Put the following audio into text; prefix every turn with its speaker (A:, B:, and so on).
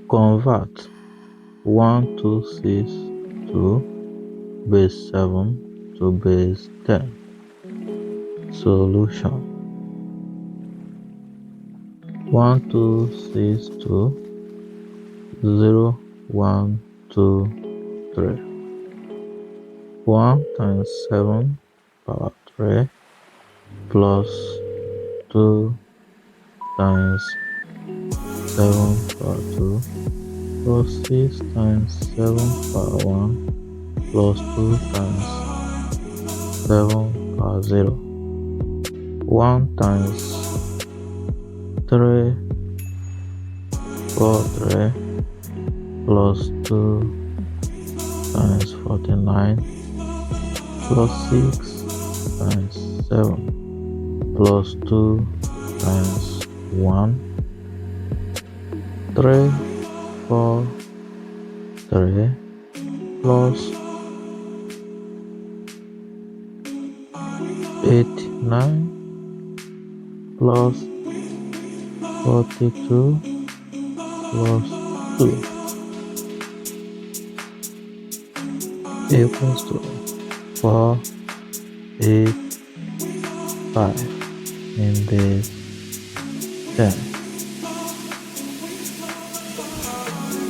A: Convert 126 to base 7 to base 10. Solution: 126 to 0, 1, 2, 3. 1 times 7 power 3 plus 2 times 7 power 2 plus 6 times 7 power 1 plus 2 times 7 power 0. 1 times 3 4 3 plus 2 times 49 plus 6 times 7 plus 2 times 1. 3 4 3 plus 89 plus 42 plus 2 equals to 4, 8, 5 in base 10.